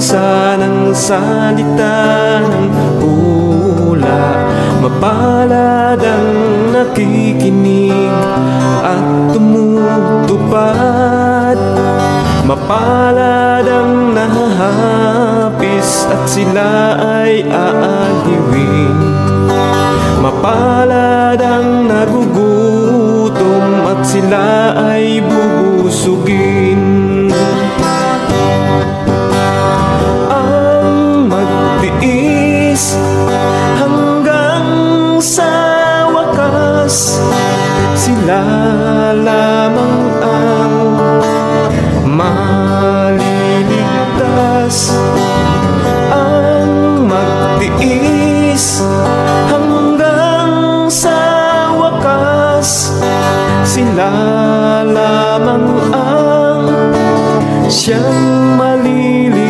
basa ng salita ng hula. Mapalad ang nakikinig at tumutupad. Mapalad ang nahahapis at sila ay aaliwin. Mapalad ang nagugutom at sila ay bubusugin. Ang magtiis hanggang sa wakas, sila lamang ang maliligtas. Ang magtiis hanggang sa wakas, sila lamang ang siyang maliligtas.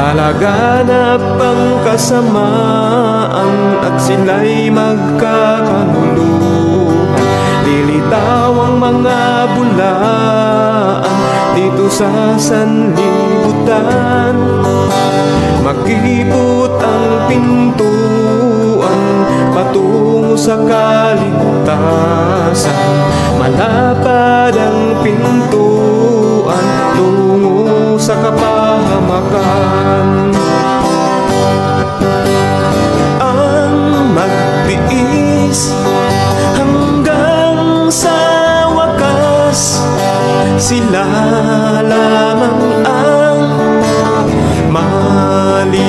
Lalaganap ang kasamaan at sila'y magkakanuluhan. Lilitaw ang mga bulaan dito sa sanlibutan. Makipot ang pintuan patungo sa kaligtasan. Malapad ang pintuan tungo sa kapahamakan. Ang magtiis hanggang sa wakas, sila lamang ang maliligtas.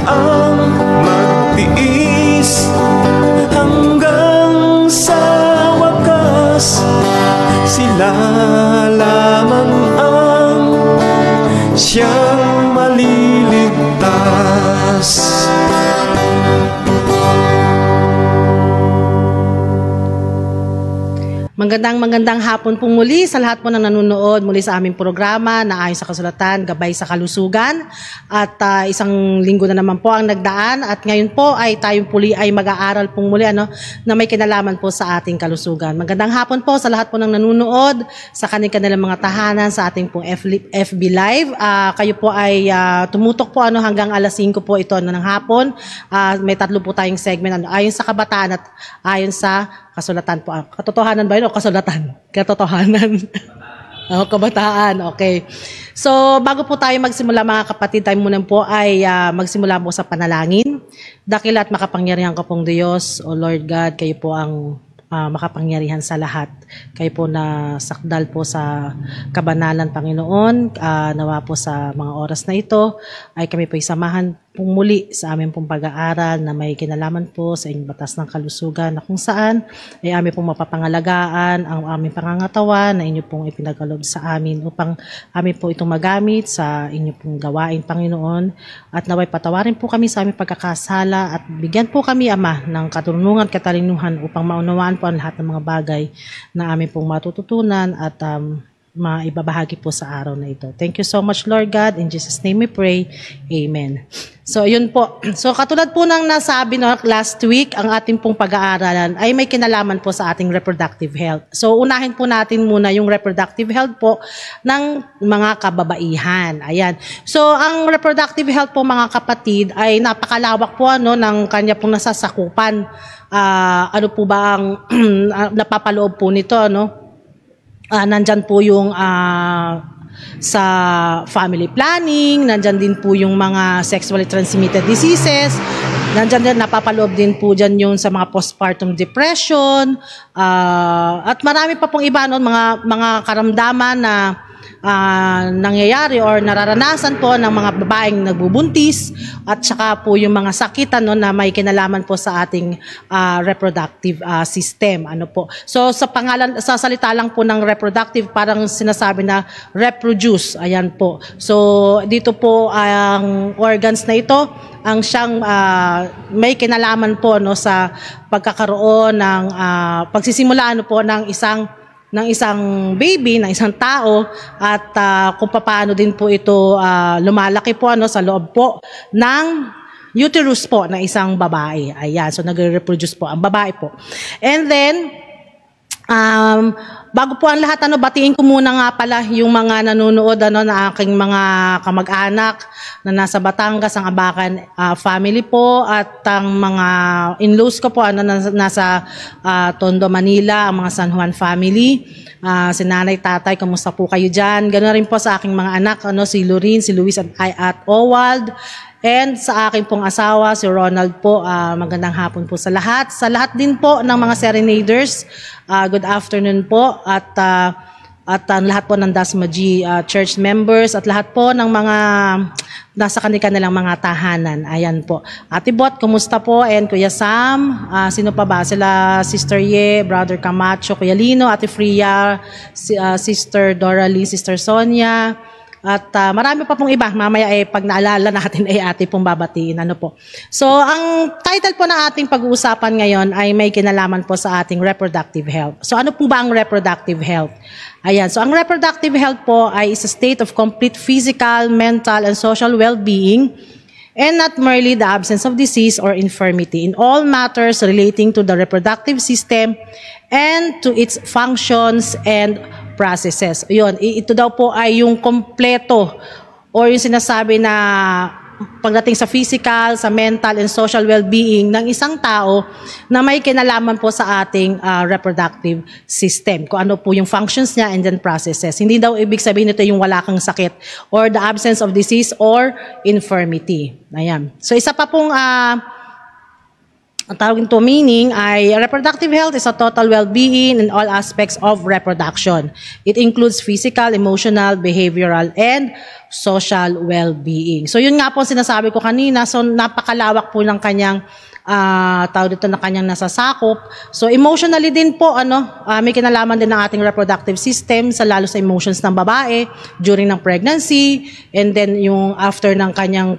Ang magtiis hanggang sa wakas, sila lamang ang siyang maliligtas. Magandang hapon pong muli sa lahat po ng nanonood muli sa aming programa na ayon sa kasulatan, gabay sa kalusugan. At isang linggo na naman po ang nagdaan at ngayon po ay tayong puli ay mag-aaral pong muli na may kinalaman po sa ating kalusugan. Magandang hapon po sa lahat po ng nanonood sa kanilang mga tahanan sa ating pong FB Live. Kayo po ay tumutok po hanggang alas 5 po ito ng hapon. May 3 po tayong segment ayon sa kabataan at ayon sa kasulatan po. Katotohanan ba yun o kasulatan? Katotohanan. Kabataan. Okay. So, bago po tayo magsimula mga kapatid, tayo muna po ay magsimula po sa panalangin. Dakila at makapangyarihan ka pong Diyos, O Lord God, kayo po ang makapangyarihan sa lahat. Kayo po na sakdal po sa kabanalan, Panginoon. Nawa po sa mga oras na ito ay kami po isamahan pong muli sa aming pong pag-aaral na may kinalaman po sa inyong batas ng kalusugan na kung saan ay aming pong mapapangalagaan ang aming pangangatawan na inyo pong ipinagkaloob sa amin upang amin po itong magamit sa inyo pong gawain, Panginoon. At naway patawarin po kami sa aming pagkakasala at bigyan po kami, Ama, ng katurungan at katalinuhan upang maunawaan po ang lahat ng mga bagay na amin pong matututunan at maibabahagi po sa araw na ito. Thank you so much, Lord God. In Jesus' name we pray. Amen. So, yun po. So, katulad po ng nasabi last week, ang ating pong pag-aaralan ay may kinalaman po sa ating reproductive health. So, unahin po natin muna yung reproductive health po ng mga kababaihan. Ayan. So, ang reproductive health po mga kapatid ay napakalawak po ng kanya pong nasasakupan. Ano po ba ang napapaloob po nito, nandyan po yung sa family planning, nandyan din po yung mga sexually transmitted diseases, nandyan din, napapaloob din po dyan yung sa mga postpartum depression, at marami pa pong iba, mga karamdaman na nangyayari or nararanasan po ng mga babaeng nagbubuntis at saka po yung mga sakit na may kinalaman po sa ating reproductive system. So sa salita lang po ng reproductive, parang sinasabi na reproduce. Ayan po. So dito po ang organs na ito ang siyang may kinalaman po sa pagkakaroon ng pagsisimula po ng isang baby, ng isang tao at kung paano din po ito lumalaki po sa loob po ng uterus po ng isang babae. Ayan, so nagre-reproduce po ang babae po. And then Bago po ang lahat, batiin ko muna nga pala yung mga nanonood na aking mga kamag-anak na nasa Batangas, ang Abacan family po, at ang mga in-laws ko po nasa Tondo, Manila, ang mga San Juan family. Si nanay, tatay, kamusta po kayo dyan? Ganoon rin po sa aking mga anak, si Lorin, si Luis at Owald. And sa akin pong asawa, si Ronald po, magandang hapon po sa lahat. Sa lahat din po ng mga serenaders, good afternoon po. At lahat po ng Dasma G church members at lahat po ng mga nasa kanilang mga tahanan. Ayan po. Ate Bot, kumusta po? And Kuya Sam, sino pa ba? Sila Sister Ye, Brother Camacho, Kuya Lino, Ate Fria, Sister Doralie, Sister Sonia, at marami pa pong iba. Mamaya pag naalala natin ate pong babatiin. So, ang title po ng ating pag-uusapan ngayon ay may kinalaman po sa ating reproductive health. So, ano po ba ang reproductive health? Ayan. So, ang reproductive health po ay is a state of complete physical, mental, and social well-being, and not merely the absence of disease or infirmity in all matters relating to the reproductive system and to its functions and processes. Yun, ito daw po ay yung kompleto or yung sinasabi na pagdating sa physical, sa mental, and social well-being ng isang tao na may kinalaman po sa ating reproductive system. Kung ano po yung functions niya and then processes. Hindi daw ibig sabihin nito yung wala kang sakit or the absence of disease or infirmity. Ayan. So isa pa pong ang tawag nito meaning ay reproductive health is a total well-being in all aspects of reproduction. It includes physical, emotional, behavioral, and social well-being. So yun nga po sinasabi ko kanina, so napakalawak po ng kanyang tawag dito na kanyang nasasakop. So emotionally din po may kinalaman din ng ating reproductive system sa lalo sa emotions ng babae during ng pregnancy and then yung after ng kanyang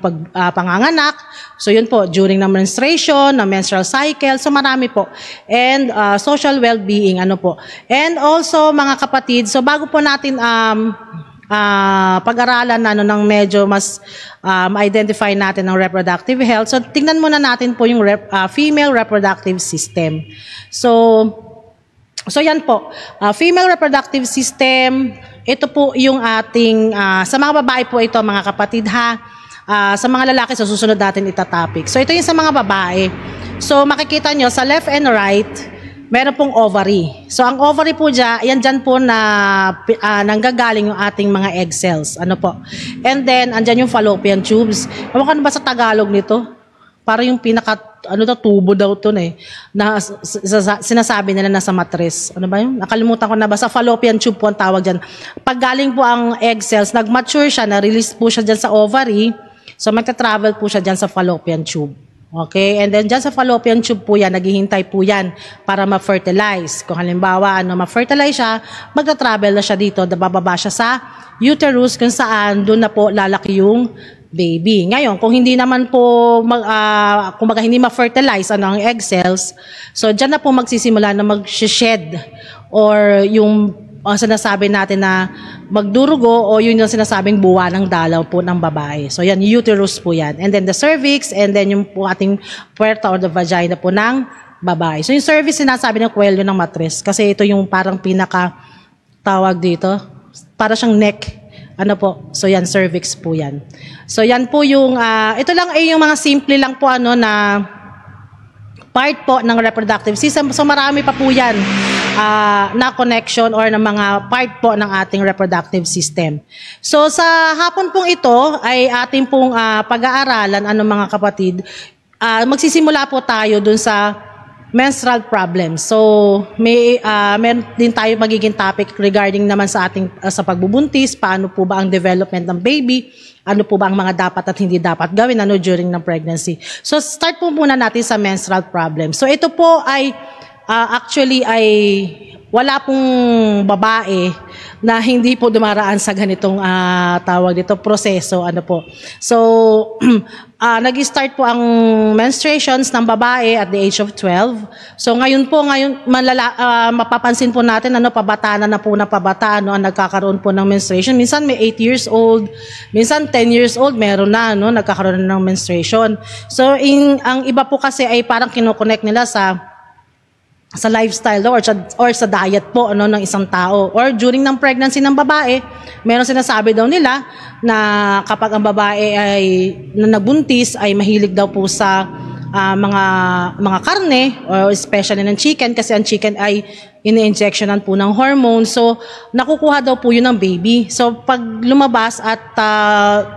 panganganak. So yun po during ng menstruation, ng menstrual cycle. So marami po. And social well-being po. And also mga kapatid, so bago po natin pag-aralan ng medyo mas ma-identify natin ng reproductive health. So, tingnan muna natin po yung female reproductive system. So yan po. Female reproductive system, ito po yung ating, sa mga babae po ito, mga kapatid ha. Sa mga lalaki, sa susunod natin itatopic. So, ito yung sa mga babae. So, makikita nyo, sa left and right, meron pong ovary. So, ang ovary po dyan po na nanggagaling yung ating mga egg cells. And then, andyan yung fallopian tubes. Ewan ko ba sa Tagalog nito? Parang yung tubo daw ito na sinasabi nila nasa matres. Ano ba yun? Nakalimutan ko na ba? Sa fallopian tube po ang tawag dyan. Pag galing po ang egg cells, nag-mature siya, na-release po siya dyan sa ovary. So, magta-travel po siya dyan sa fallopian tube. Okay, and then dyan sa fallopian tube po yan, naghihintay po yan para ma-fertilize. Kung halimbawa, ma-fertilize siya, magta-travel na siya dito, bababa siya sa uterus kung saan doon na po lalaki yung baby. Ngayon, kung hindi naman po, kumbaga hindi ma-fertilize ang egg cells, so dyan na po magsisimula na mag-shed or yung sinasabi natin na magdurugo o yun yung sinasabing buwa ng dalaw po ng babae. So yan, uterus po yan. And then the cervix and then yung po ating puerta or the vagina po ng babae. So yung cervix sinasabi ng kwelyo ng matres kasi ito yung parang pinaka tawag dito. Para siyang neck. So yan, cervix po yan. So yan po yung, ito lang ay yung mga simple lang po na part po ng reproductive system. So marami pa po yan na connection or ng mga part po ng ating reproductive system. So sa hapon pong ito ay ating pong pag-aaralan, mga kapatid, magsisimula po tayo dun sa menstrual problems. So meron din tayo magiging topic regarding naman sa ating sa pagbubuntis, paano po ba ang development ng baby, ano po ba ang mga dapat at hindi dapat gawin during ng pregnancy. So start po muna natin sa menstrual problems. So ito po ay actually ay wala pong babae na hindi po dumaraan sa ganitong tawag dito proseso So nag-start po ang menstruations ng babae at the age of 12. So ngayon mapapansin po natin pabata na po ang nagkakaroon po ng menstruation. Minsan may 8 years old, minsan 10 years old meron na nagkakaroon ng menstruation. So ang iba po kasi ay parang kinoconnect nila sa sa lifestyle or sa diet po ano ng isang tao, or during ng pregnancy ng babae, meron sinasabi daw nila na kapag ang babae ay nagbuntis ay mahilig daw po sa mga karne, or especially ng chicken, kasi ang chicken ay ini-injectionan po ng hormone. So, nakukuha daw po yun ng baby. So, pag lumabas at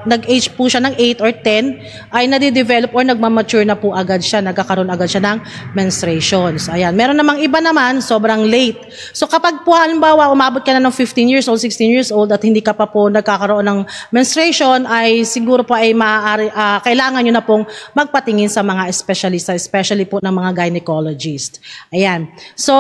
nag-age po siya ng 8 or 10, ay nade-develop or nagmamature na po agad siya, nagkakaroon agad siya ng menstruations. Ayan. Meron namang iba naman, sobrang late. So, kapag po halimbawa, umabot ka na ng 15 years old, 16 years old, at hindi ka pa po nagkakaroon ng menstruation, ay siguro po ay maaari, kailangan nyo na pong magpatingin sa mga espesyalista, especially po ng mga gynecologist. Ayan. So,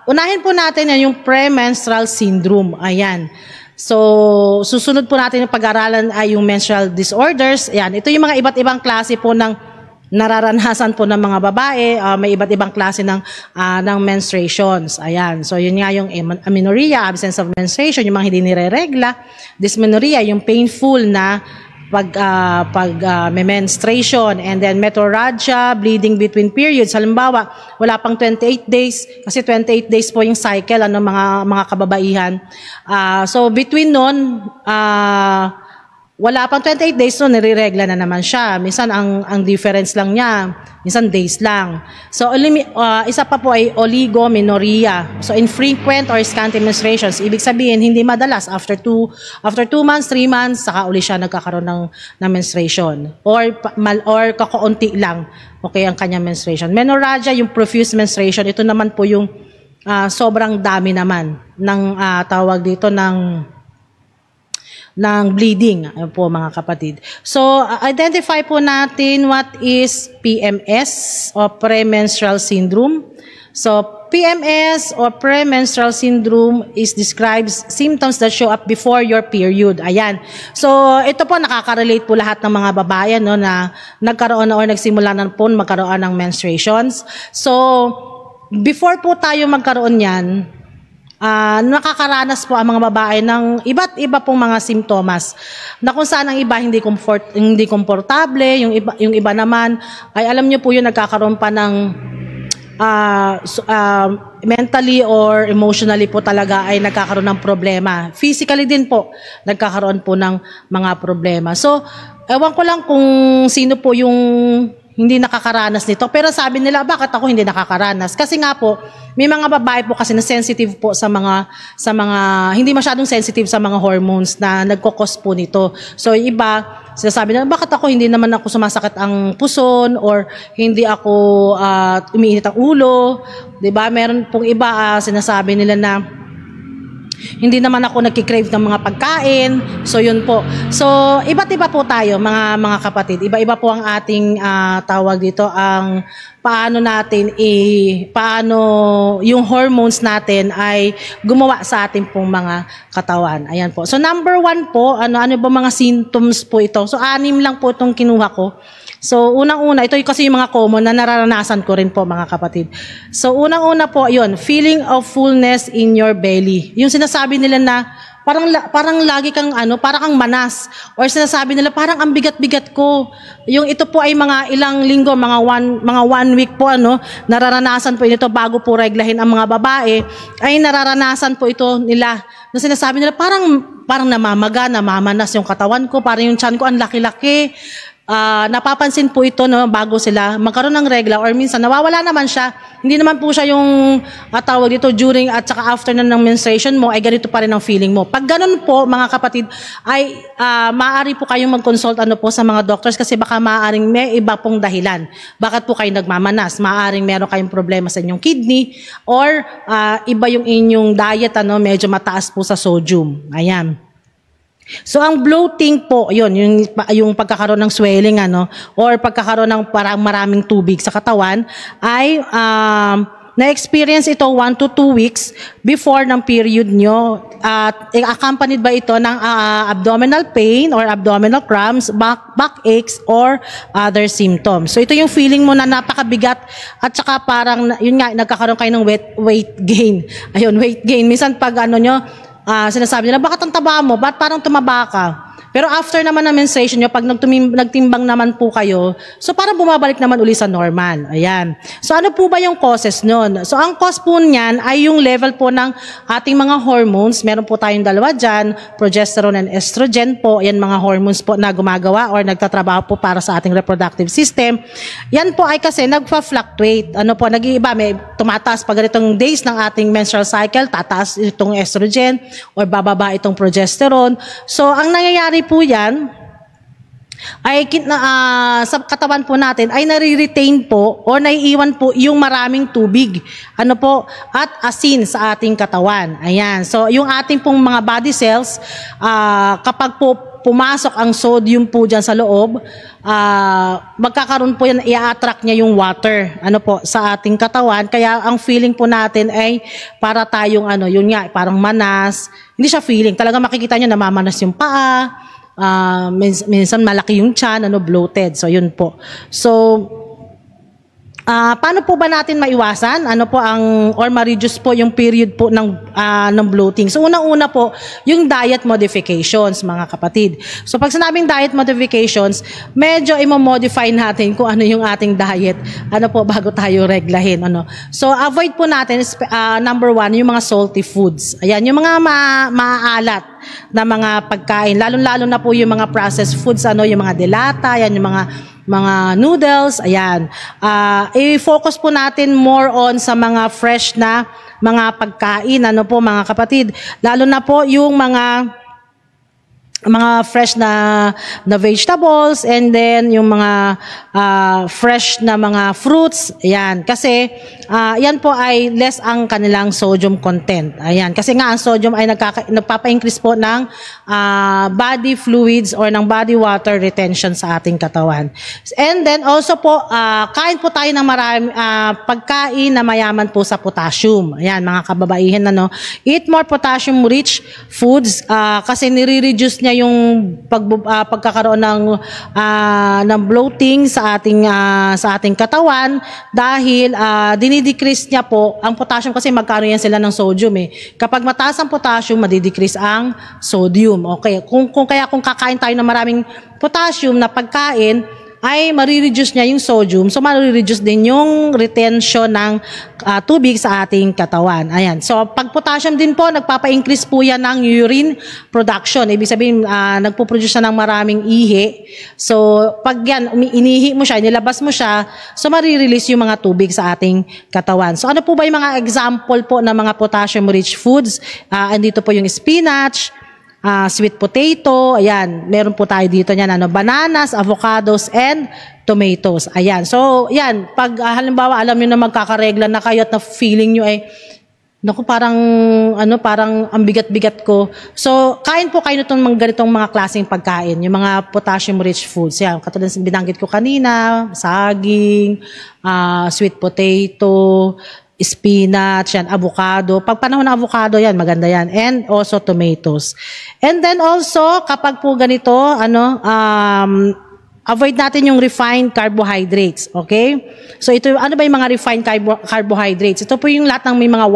unahin po natin yung premenstrual syndrome. Ayan. So, susunod po natin yung pag-aralan ay yung menstrual disorders. Ayan. Ito yung mga iba't ibang klase po ng nararanasan po ng mga babae. May iba't ibang klase ng menstruations. Ayan. So, yun nga yung amenorrhea, absence of menstruation, yung mga hindi nireregla. Dysmenorrhea, yung painful na menstruation, and then metorrhagia, bleeding between periods. Halimbawa, wala pang 28 days, kasi 28 days po yung cycle mga kababaihan. So between nun, wala pang 28 days, so nire-regla na naman siya. Minsan ang difference lang niya, minsan days lang. So isa pa po ay oligomenorrhea. So infrequent or scanty menstruations. Ibig sabihin hindi madalas, after 2 months, 3 months saka uli siya nagkakaroon ng menstruation. Or kakaunti lang okay ang kanyang menstruation. Menorrhagia, yung profuse menstruation, ito naman po yung sobrang dami naman ng tawag dito ng bleeding po mga kapatid. So, identify po natin what is PMS o premenstrual syndrome. So, PMS or premenstrual syndrome describes symptoms that show up before your period. Ayan. So, ito po nakaka-relate po lahat ng mga babae na nagkaroon na or nagsimula na po magkaroon ng menstruations. So, before po tayo magkaroon yan, nakakaranas po ang mga babae ng iba't iba pong mga simptomas na kung saan ang iba hindi komportable, yung iba naman ay alam niyo po yung nagkakaroon pa ng mentally or emotionally po talaga ay nagkakaroon ng problema. Physically din po nagkakaroon po ng mga problema. So, ewan ko lang kung sino po yung hindi nakakaranas nito. Pero sabi nila, bakit ako hindi nakakaranas? Kasi nga po, may mga babae po kasi na sensitive po sa mga hindi masyadong sensitive sa mga hormones na nagkokos po nito. So iba, sinasabi nila, bakit ako hindi naman ako sumasakit ang puson or hindi ako umiinit ang ulo? 'Di ba? Meron pong iba sinasabi nila na hindi naman ako nagki-crave ng mga pagkain. So yun po. So iba't iba po tayo mga kapatid. Iba-iba po ang ating tawag dito, ang paano yung hormones natin ay gumawa sa ating pong mga katawan. Ayan po. So number 1 po, ano ba mga symptoms po ito? So 6 lang po itong kinuha ko. So, unang-una, ito kasi yung mga common na nararanasan ko rin po mga kapatid. So, unang-una po, yun, feeling of fullness in your belly. Yung sinasabi nila na parang lagi kang parang kang manas. Or sinasabi nila parang ang bigat-bigat ko. Yung ito po ay mga ilang linggo, mga one week po nararanasan po ito bago po reglahin ang mga babae. Ay nararanasan po ito nila. Na sinasabi nila parang namamaga, namamanas yung katawan ko, parang yung tiyan ko ang laki-laki. Napapansin po ito bago sila magkaroon ng regla, or minsan nawawala naman siya. Hindi naman po siya yung tawag dito during at saka after ng menstruation mo ay ganito pa rin ang feeling mo. Pag ganun po mga kapatid ay maaari po kayong mag-consult po sa mga doctors, kasi baka maaaring may iba pong dahilan. Bakit po kayo nagmamanas? Maaaring meron kayong problema sa inyong kidney, or iba yung inyong diet medyo mataas po sa sodium. Ayan. So ang bloating po, yung pagkakaroon ng swelling or pagkakaroon ng parang maraming tubig sa katawan ay na-experience ito 1 to 2 weeks before ng period nyo, at accompanied ba ito ng abdominal pain or abdominal cramps, back aches, or other symptoms. So ito yung feeling mo na napakabigat, at saka parang yun nga, nagkakaroon kayo ng weight gain. Ayun, weight gain. Minsan pag sinasabi nila, bakit ang taba mo? Ba't parang tumaba ka? Pero after naman ng menstruation nyo, pag nagtimbang naman po kayo, so parang bumabalik naman uli sa normal. Ayan. So ano po ba yung causes nun? So ang cause po niyan ay yung level po ng ating mga hormones. Meron po tayong dalawa dyan, progesterone and estrogen po. Yan mga hormones po na gumagawa or nagtatrabaho po para sa ating reproductive system. Yan po ay kasi nagpa-fluctuate. Ano po, nag-iiba. May tumataas pag ganitong days ng ating menstrual cycle, tataas itong estrogen or bababa itong progesterone. So ang nangyayari po yan, ay sa katawan po natin ay nare-retain po o naiiwan po yung maraming tubig ano po at asin sa ating katawan. Ayan. So yung ating pong mga body cells kapag po pumasok ang sodium po diyan sa loob, magkakaroon po yan, i-attract niya yung water ano po sa ating katawan. Kaya ang feeling po natin ay para tayong yun nga, parang manas. Hindi siya feeling. Talaga makikita niyo namamanas yung paa. Minsan malaki yung tiyan, bloated. So yun po. So paano po ba natin maiwasan? Ano po or ma-reduce po yung period po ng bloating? So unang-una po, yung diet modifications, mga kapatid. So pag sinabing diet modifications, medyo i-modify natin kung ano yung ating diet. Ano po bago tayo reglahin, So avoid po natin number 1, yung mga salty foods. Ayan, yung mga maaalat na mga pagkain, lalo-lalo na po yung mga processed foods, yung mga delata, yan yung mga noodles, ayan. I-focus po natin more on sa mga fresh na mga pagkain, po mga kapatid. Lalo na po yung mga fresh na vegetables and then yung mga fresh na mga fruits. Ayan. Kasi yan po ay less ang kanilang sodium content. Ayan. Kasi nga ang sodium ay nagpapa-increase po ng body fluids or ng body water retention sa ating katawan. And then also po, kain po tayo ng marami pagkain na mayaman po sa potassium. Ayan, mga kababaihan, Eat more potassium-rich foods kasi nire-reduce niya yung pagkakaroon ng bloating sa ating katawan dahil dinidecrease niya po ang potassium kasi magkaroon yan sila ng sodium Kapag mataas ang potassium, madidecrease ang sodium. Okay, kung kakain tayo ng maraming potassium na pagkain, ay marireduce niya yung sodium. So, marireduce din yung retention ng tubig sa ating katawan. Ayan. So, pag potassium din po, nagpapa-increase po yan ng urine production. Ibig sabihin, nagpo-produce siya ng maraming ihi. So, pag yan, inihi mo siya, nilabas mo siya, so marirelease yung mga tubig sa ating katawan. So, ano po ba yung mga example po ng mga potassium-rich foods? Andito po yung spinach, sweet potato, ayan, meron po tayo dito niyan, bananas, avocados, and tomatoes. Ayan, so, yan, pag halimbawa, alam niyo na magkakaregla na kayo at na feeling niyo ay, naku, parang ang bigat-bigat ko. So, kain po kayo nitong ganitong mga klaseng pagkain, yung mga potassium-rich foods. Yan, katulad ng binanggit ko kanina, saging, sweet potato, spinach, yan, avocado. Pag panahon ng avocado, yan, maganda yan. And also tomatoes. And then also, kapag po ganito, avoid natin yung refined carbohydrates. Okay? So, ito, ano ba yung mga refined carbohydrates? Ito po yung lahat ng may mga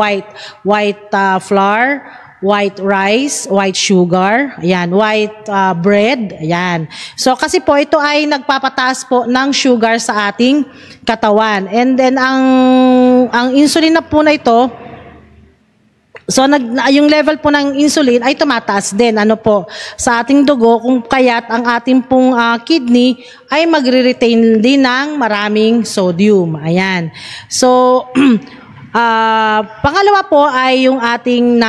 white flour, white rice, white sugar, ayan, white bread, ayan. So, kasi po, ito ay nagpapataas po ng sugar sa ating katawan. And then, ang insulin na po na ito, so, yung level po ng insulin ay tumataas din, sa ating dugo, kung kaya't ang ating pong kidney ay magre-retain din ng maraming sodium. Ayan. So, pangalawa po ay yung ating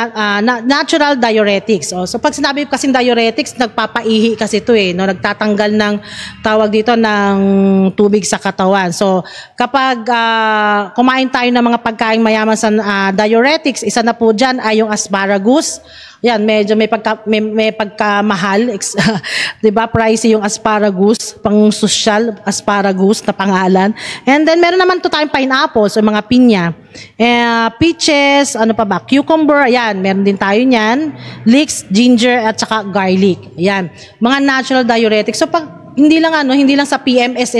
natural diuretics. So pag sinabi ko kasing diuretics, nagpapaihi kasi ito nagtatanggal ng tawag dito ng tubig sa katawan. So kapag kumain tayo ng mga pagkain mayaman sa diuretics, isa na po dyan ay yung asparagus. Yan, medyo may pagkamahal, 'di ba? Pricey yung asparagus, pang social asparagus na pangalan. And then meron naman to tayong pineapples o mga pinya. Peaches, ano pa ba? Cucumber, ayan, meron din tayo niyan. Leeks, ginger at saka garlic. Ayan, mga natural diuretics. So pag hindi lang sa PMS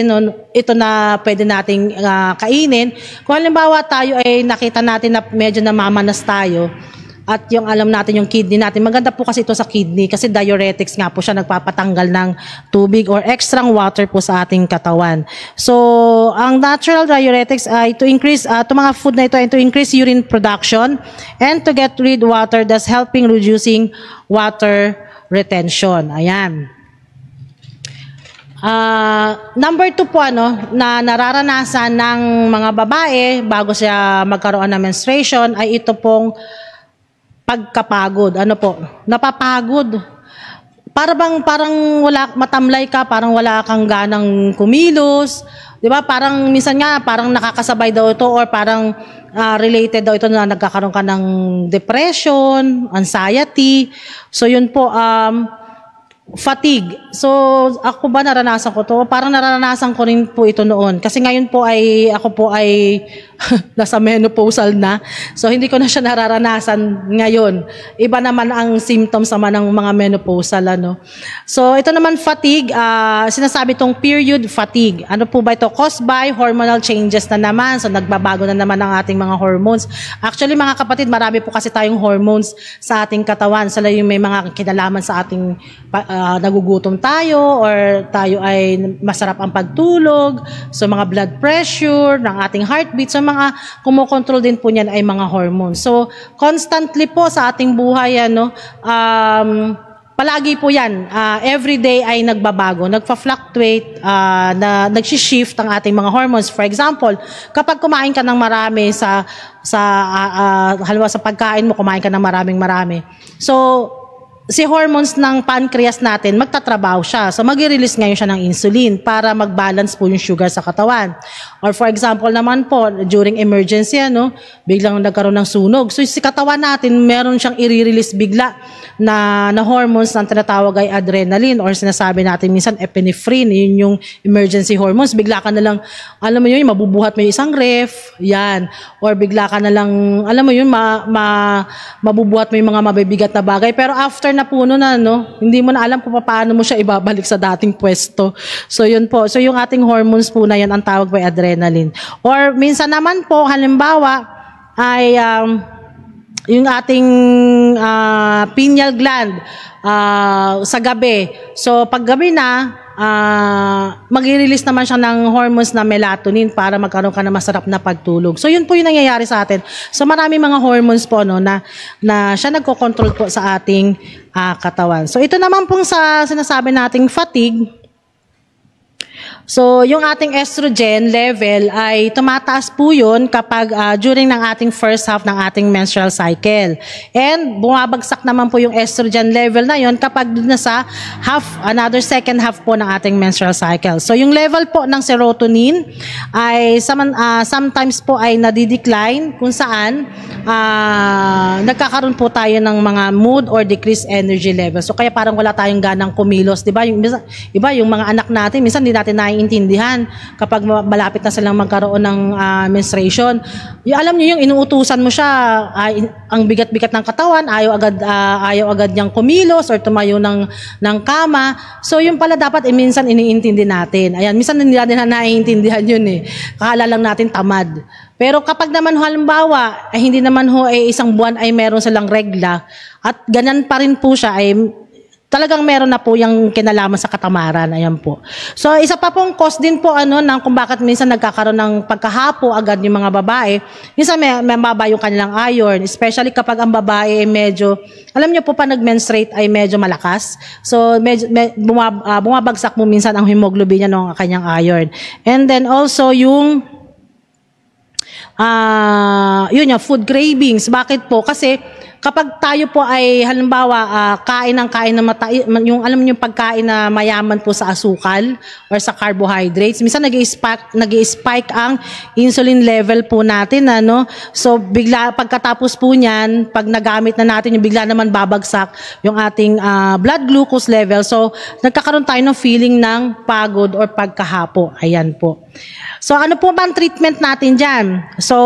ito na pwede nating kainin. Kung halimbawa tayo ay nakita natin na medyo namamanas tayo, at yung alam natin yung kidney natin. Maganda po kasi ito sa kidney kasi diuretics nga po siya, nagpapatanggal ng tubig or extra water po sa ating katawan. So, ang natural diuretics ay to increase, itong mga food na ito ay to increase urine production and to get rid water, thus helping reducing water retention. Ayan. Number 2 po na nararanasan ng mga babae bago siya magkaroon ng menstruation ay ito pong pagkapagod. Napapagod. Parang wala, matamlay ka, parang wala kang ganang kumilos. 'Di ba? Parang minsan nga parang nakakasabay daw ito or parang related daw ito na nagkakaroon ka ng depression, anxiety. So yun po, fatigue. So, ako ba naranasan ko to? Parang naranasan ko rin po ito noon. Kasi ngayon po ako po ay nasa menopausal na. So, hindi ko na siya nararanasan ngayon. Iba naman ang symptoms naman ng mga menopausal. So, ito naman fatigue. Sinasabi itong period fatigue. Ano po ba ito? Caused by hormonal changes na naman. So, nagbabago na naman ang ating mga hormones. Actually, mga kapatid, marami po kasi tayong hormones sa ating katawan. Sila yung may mga kinalaman sa ating nagugutom tayo or tayo ay masarap ang pagtulog, so mga blood pressure, ng ating heartbeat, so mga kumokontrol din po niyan ay mga hormones. So constantly po sa ating buhay palagi po yan, every day ay nagbabago, nagfa-fluctuate, nag-shift ang ating mga hormones. For example, kapag kumain ka ng marami halimbawa sa pagkain mo, kumain ka ng marami. So si hormones ng pancreas natin, magtatrabaho siya. So, mag-release ngayon siya ng insulin para mag-balance po yung sugar sa katawan. Or for example naman po, during emergency, biglang nagkaroon ng sunog. So, si katawan natin, meron siyang i-release bigla na hormones na tinatawag ay adrenaline or sinasabi natin minsan epinephrine, yun yung emergency hormones. Bigla ka na lang, alam mo yun, mabubuhat mo yung isang ref, yan. Or bigla ka na lang, alam mo yun, mabubuhat mo yung mga mabibigat na bagay. Pero after na puno na, hindi mo na alam kung paano mo siya ibabalik sa dating pwesto. So, yun po. So, yung ating hormones po na yan, ang tawag by adrenaline. Or, minsan naman po, halimbawa, ay yung ating pineal gland sa gabi. So, pag gabi na, mag-release naman siya ng hormones na melatonin para magkaroon ka ng masarap na pagtulog. So, yun po yung nangyayari sa atin. So, marami mga hormones po na siya nagko-control po sa ating katawan. So, ito naman pong sa sinasabi nating fatigue. So, yung ating estrogen level ay tumataas po yun kapag during ng ating first half ng ating menstrual cycle. And bumabagsak naman po yung estrogen level na yun kapag dun na sa another second half po ng ating menstrual cycle. So, yung level po ng serotonin ay sometimes po ay nadidecline kung saan nagkakaroon po tayo ng mga mood or decreased energy level. So, kaya parang wala tayong ganang kumilos. Diba? Yung mga anak natin, minsan hindi natin naiintindihan kapag malapit na silang magkaroon ng menstruation. Alam niyo yung inuutusan mo siya, ang bigat-bigat ng katawan, ayaw agad niyang kumilos or tumayo ng kama. So yung pala dapat minsan iniintindi natin. Ayan, minsan hindi natin naiintindihan yun Akala lang natin tamad. Pero kapag naman halimbawa, hindi naman isang buwan ay meron silang regla at ganyan pa rin po siya talagang meron na po yung kinalaman sa katamaran. Ayan po. So, isa pa pong cause din po ng kung bakit minsan nagkakaroon ng pagkahapo agad yung mga babae. Minsan may mababa yung kanilang iron, especially kapag ang babae ay medyo, alam niyo po pa nag-menstruate ay medyo malakas. So, bumabagsak mo minsan ang hemoglobin niya ng kanyang iron. And then also yung food cravings. Bakit po? Kasi kapag tayo po ay halimbawa kain na yung alam niyo yung pagkain na mayaman po sa asukal or sa carbohydrates, minsan nag-spike ang insulin level po natin So bigla pagkatapos po niyan, pag nagamit na natin yung bigla naman babagsak yung ating blood glucose level. So nagkakaroon tayo ng feeling ng pagod or pagkahapo. Ayan po. So ano po ba ang treatment natin diyan? So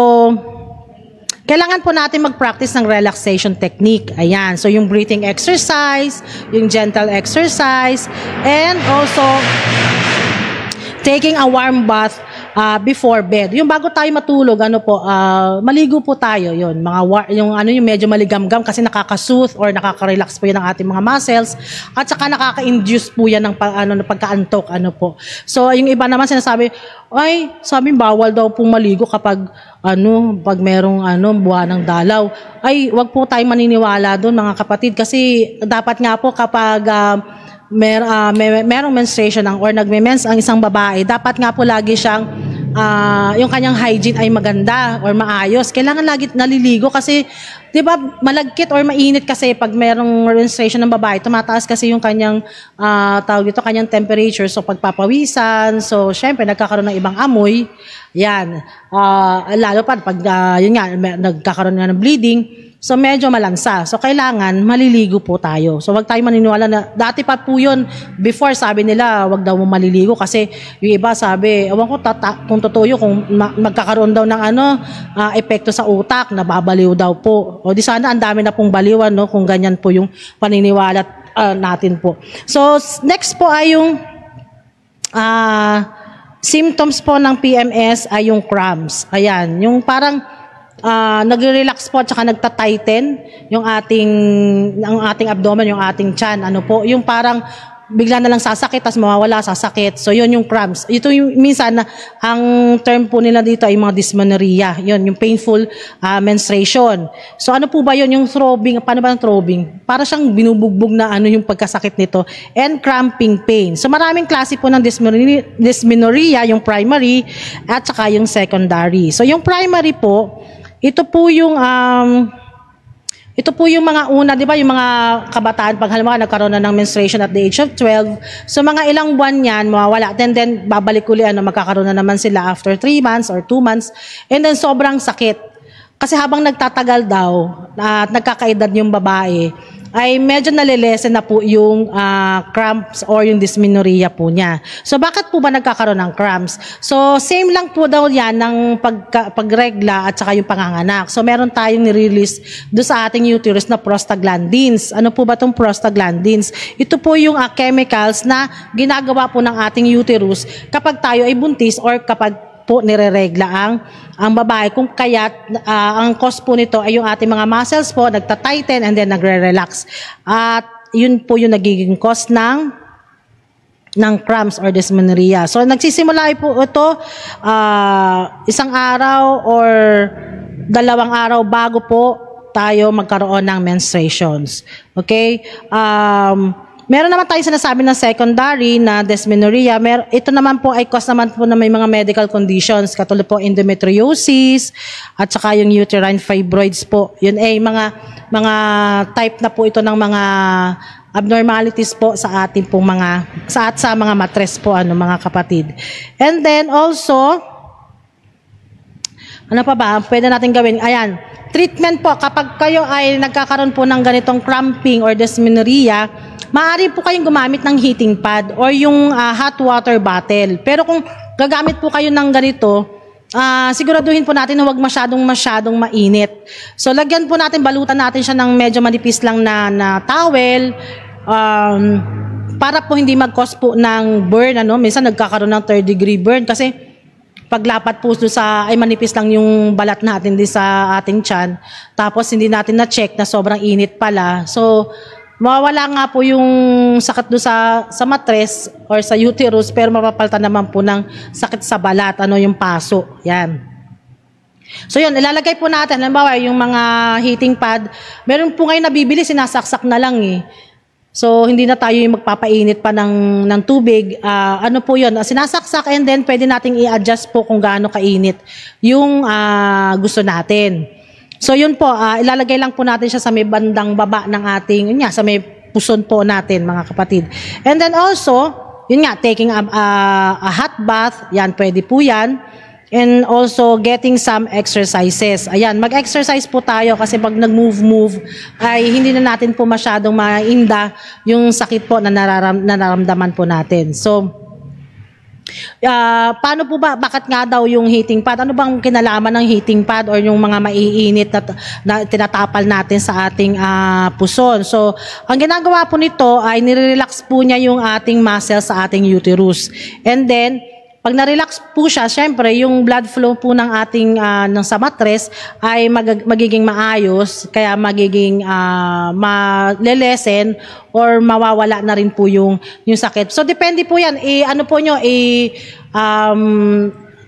kailangan po natin mag-practice ng relaxation technique. Ayan. So, yung breathing exercise, yung gentle exercise, and also taking a warm bath before bed. Yung bago tayo matulog, maligo po tayo, yun. Yung medyo maligamgam kasi nakaka-soothe or nakaka-relax po yun ng ating mga muscles at saka nakaka-induce po yan ng pagka-antok, po. So, yung iba naman sinasabi, sabi bawal daw pong maligo kapag pag merong buwan ng dalaw. Wag po tayong maniniwala doon, mga kapatid, kasi dapat nga po kapag merong menstruation or nagme-mens ang isang babae, dapat nga po lagi siyang yung kanyang hygiene ay maganda or maayos. Kailangan lagi naliligo kasi 'di ba malagkit or mainit kasi pag merong menstruation ng babae, tumataas kasi yung kanyang kanyang temperature, so pagpapawisan, so syempre nagkakaroon ng ibang amoy. Yan. Lalo pa pag nagkakaroon nga ng bleeding, so medyo malansa. So kailangan maliligo po tayo. So wag tayong maniniwala na dati pa po yun, before sabi nila wag daw mo maliligo kasi yung iba sabi, ewan ko kung totoo yun, kung magkakaroon daw ng epekto sa utak, nababaliw daw po. O di sana ang dami na pong baliwan, no, kung ganyan po yung paniniwala natin po. So next po ay yung symptoms po ng PMS ay yung cramps. Ayan, yung parang nagre-relax po at saka nagta-tighten yung ating abdomen, yung ating tiyan. Yung parang bigla na lang sasakit, tas mawawala, sasakit. So, yun yung cramps. Ito yung minsan, ang term po nila dito ay mga dysmenorrhea. Yun, yung painful menstruation. So, ano po ba yun? Yung throbbing, paano ba yung throbbing? Para siyang binubugbog na yung pagkasakit nito. And cramping pain. So, maraming klase po ng dysmenorrhea, yung primary at saka yung secondary. So, yung primary po, ito po yung mga una, di ba, yung mga kabataan, pag halimbawa nagkaroon na ng menstruation at the age of 12, so mga ilang buwan yan, mawawala. Then babalik uli, magkakaroon na naman sila after 3 months or 2 months. And then sobrang sakit. Kasi habang nagtatagal daw, at nagkakaedad yung babae, ay medyo nalilesen na po yung cramps or yung dysmenorrhea po niya. So, bakit po ba nagkakaroon ng cramps? So, same lang po daw yan ng pagregla at saka yung panganganak. So, meron tayong nirelease doon sa ating uterus na prostaglandins. Ano po ba itong prostaglandins? Ito po yung chemicals na ginagawa po ng ating uterus kapag tayo ay buntis or kapag po nireregla ang babae, kung kaya't ang cause po nito ay yung ating mga muscles po nagta-tighten and then nagre-relax. At yun po yung nagiging cause ng cramps or dysmenorrhea. So nagsisimula po ito isang araw or 2 araw bago po tayo magkaroon ng menstruations. Okay? Meron naman tayong sinasabi na secondary na dysmenorrhea. Ito naman po ay cause naman po na may mga medical conditions, katulad po endometriosis at saka yung uterine fibroids po. Yun ay mga type na po ito ng mga abnormalities po sa ating pong sa mga matres po, mga kapatid. And then also, ano pa ba? Pwede natin gawin. Ayan, treatment po. Kapag kayo ay nagkakaroon po ng ganitong cramping or dysmenorrhea, maaari po kayong gumamit ng heating pad or yung hot water bottle. Pero kung gagamit po kayo ng ganito, siguraduhin po natin na huwag masyadong mainit. So, lagyan po natin, balutan natin siya ng medyo manipis lang na towel, para po hindi mag-cause po ng burn. Minsan nagkakaroon ng 3rd-degree burn kasi paglapat po ay manipis lang yung balat natin di sa ating tiyan. Tapos hindi natin na-check na sobrang init pala. So, mawawala nga po yung sakit doon sa matres or sa uterus, pero mapapalitan naman po ng sakit sa balat, yung paso. Yan. So yun, ilalagay po natin, halimbawa yung mga heating pad, meron po ngayon nabibili, sinasaksak na lang eh. So hindi na tayo yung magpapainit pa ng tubig. Ano po yun, sinasaksak and then pwede nating i-adjust po kung gaano kainit yung gusto natin. So yun po, ilalagay lang po natin siya sa may bandang baba ng ating, sa may puson po natin, mga kapatid. And then also, taking a hot bath, yan, pwede po yan. And also, getting some exercises. Ayan, mag-exercise po tayo kasi pag nag-move, ay hindi na natin po masyadong mainda yung sakit po na nararamdaman po natin. So, paano po ba, bakit nga daw yung heating pad? Ano bang kinalaman ng heating pad or yung mga maiinit na tinatapal natin sa ating puson? So, ang ginagawa po nito ay nire-relax po niya yung ating muscle sa ating uterus. And then, Pag na-relax po siya, syempre, yung blood flow po ng ating sa matres ay magiging maayos, kaya magiging malelesen or mawawala na rin po yung sakit. So, depende po yan. Ano po nyo,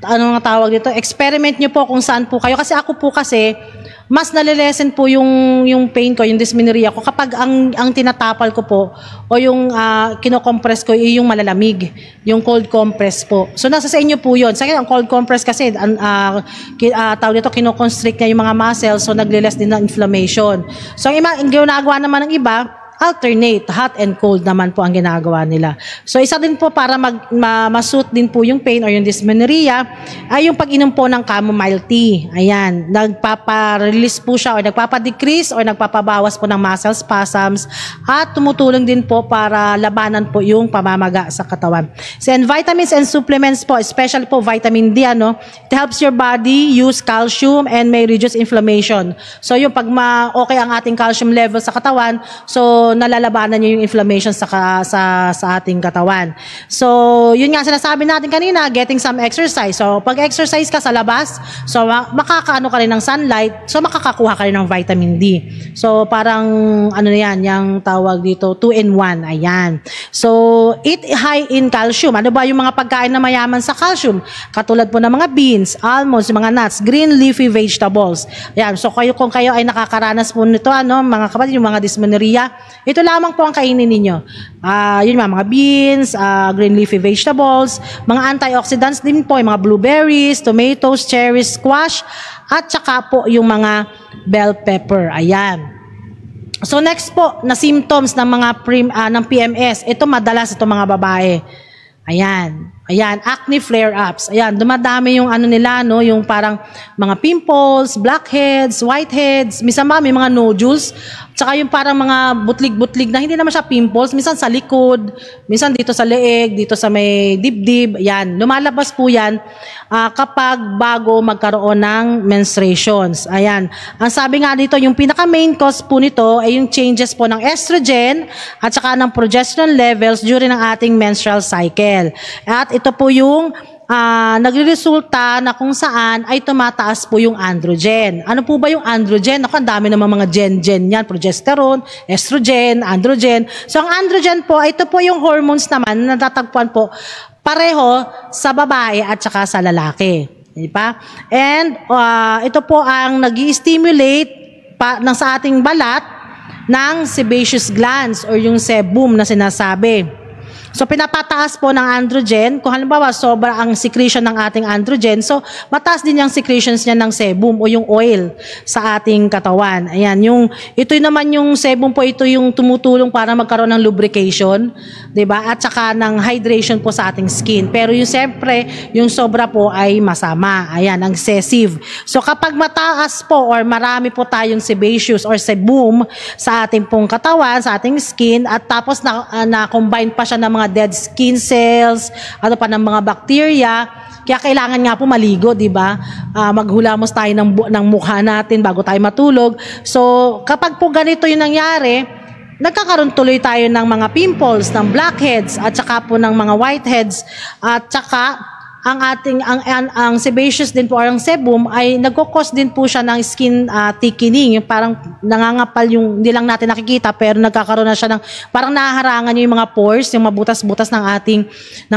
ano nga tawag dito? Experiment nyo po kung saan po kayo. Kasi ako po kasi, mas nalilesen po yung pain ko, yung dysmenorrhea ko kapag ang tinatapal ko po o yung kinocompress ko yung malalamig, yung cold compress po. So nasa sa inyo po yun. Sa akin, ang cold compress kasi tawag dito, kinoconstrict niya yung mga muscles, so nagliles din ng inflammation. So ang ginagawa naman ng iba, alternate, hot and cold naman po ang ginagawa nila. So isa din po para ma-suit din po yung pain or yung dysmenorrhea ay yung pag-inom po ng chamomile tea. Ayan, nagpapa-release po siya or nagpapa-decrease or nagpapabawas po ng muscle spasms at tumutulong din po para labanan po yung pamamaga sa katawan. So, and vitamins and supplements po, especially po vitamin D, it helps your body use calcium and may reduce inflammation. So yung pag okay ang ating calcium level sa katawan, so nalalabanan niyo yung inflammation sa ating katawan. So, yun nga sinasabi natin kanina, getting some exercise. So, pag exercise ka sa labas, so makakaano ka rin ng sunlight, so makakakuha ka rin ng vitamin D. So, parang ano yan, yung tawag dito, 2-in-1. Ayan. So, eat high in calcium. Ano ba yung mga pagkain na mayaman sa calcium? Katulad po ng mga beans, almonds, mga nuts, green leafy vegetables. Ayan. So, kung kayo ay nakakaranas po nito, mga kapatid, yung mga dysmenorrhea, ito lamang po ang kainin ninyo. Yun mga beans, green leafy vegetables, mga antioxidants din po, yung mga blueberries, tomatoes, cherries, squash, at saka po yung mga bell pepper. Ayan. So next po, na symptoms ng mga ng PMS. Ito madalas ito mga babae. Ayan. Ayan, acne flare-ups. Ayan, dumadami yung nila, yung parang mga pimples, blackheads, whiteheads, minsan may mga nodules, tsaka yung parang mga butlig-butlig na hindi naman siya pimples, minsan sa likod, minsan dito sa leeg, dito sa may dibdib. Ayan, lumalabas po yan kapag bago magkaroon ng menstruations. Ayan, ang sabi nga dito, yung pinaka-main cause po nito ay yung changes po ng estrogen at saka ng progesterone levels during ang ating menstrual cycle. At ito po yung nagre-resulta na kung saan ay tumataas po yung androgen. Ano po ba yung androgen? Ako, ang dami naman mga gen yan. Progesterone, estrogen, androgen. So, ang androgen po, ito po yung hormones naman na natatagpuan po pareho sa babae at saka sa lalaki. Diba? And ito po ang nag-i-stimulate sa ating balat ng sebaceous glands or yung sebum na sinasabi. So, pinapataas po ng androgen. Kung halimbawa, sobra ang secretion ng ating androgen, so, mataas din yung secretions niya ng sebum o yung oil sa ating katawan. Ayan, ito naman yung sebum po, ito yung tumutulong para magkaroon ng lubrication, diba? At saka ng hydration po sa ating skin. Pero siyempre, yung sobra po ay masama. Ayan, ang excessive. So, kapag mataas po or marami po tayong sebaceous or sebum sa ating pong katawan, sa ating skin, at tapos na-combine pa siya ng mga dead skin cells, ng mga bacteria, kaya kailangan nga po maligo, di ba? Maghulamos tayo ng mukha natin bago tayo matulog. So, kapag po ganito yung nangyari, nagkakaroon tuloy tayo ng mga pimples, ng blackheads, at saka po ng mga whiteheads, at saka ang sebaceous din po, ang sebum, ay nagkukos din po siya ng skin thickening, yung parang nangangapal yung, hindi lang natin nakikita, pero nagkakaroon na siya ng, parang nahaharangan yung mga pores, yung mabutas-butas ng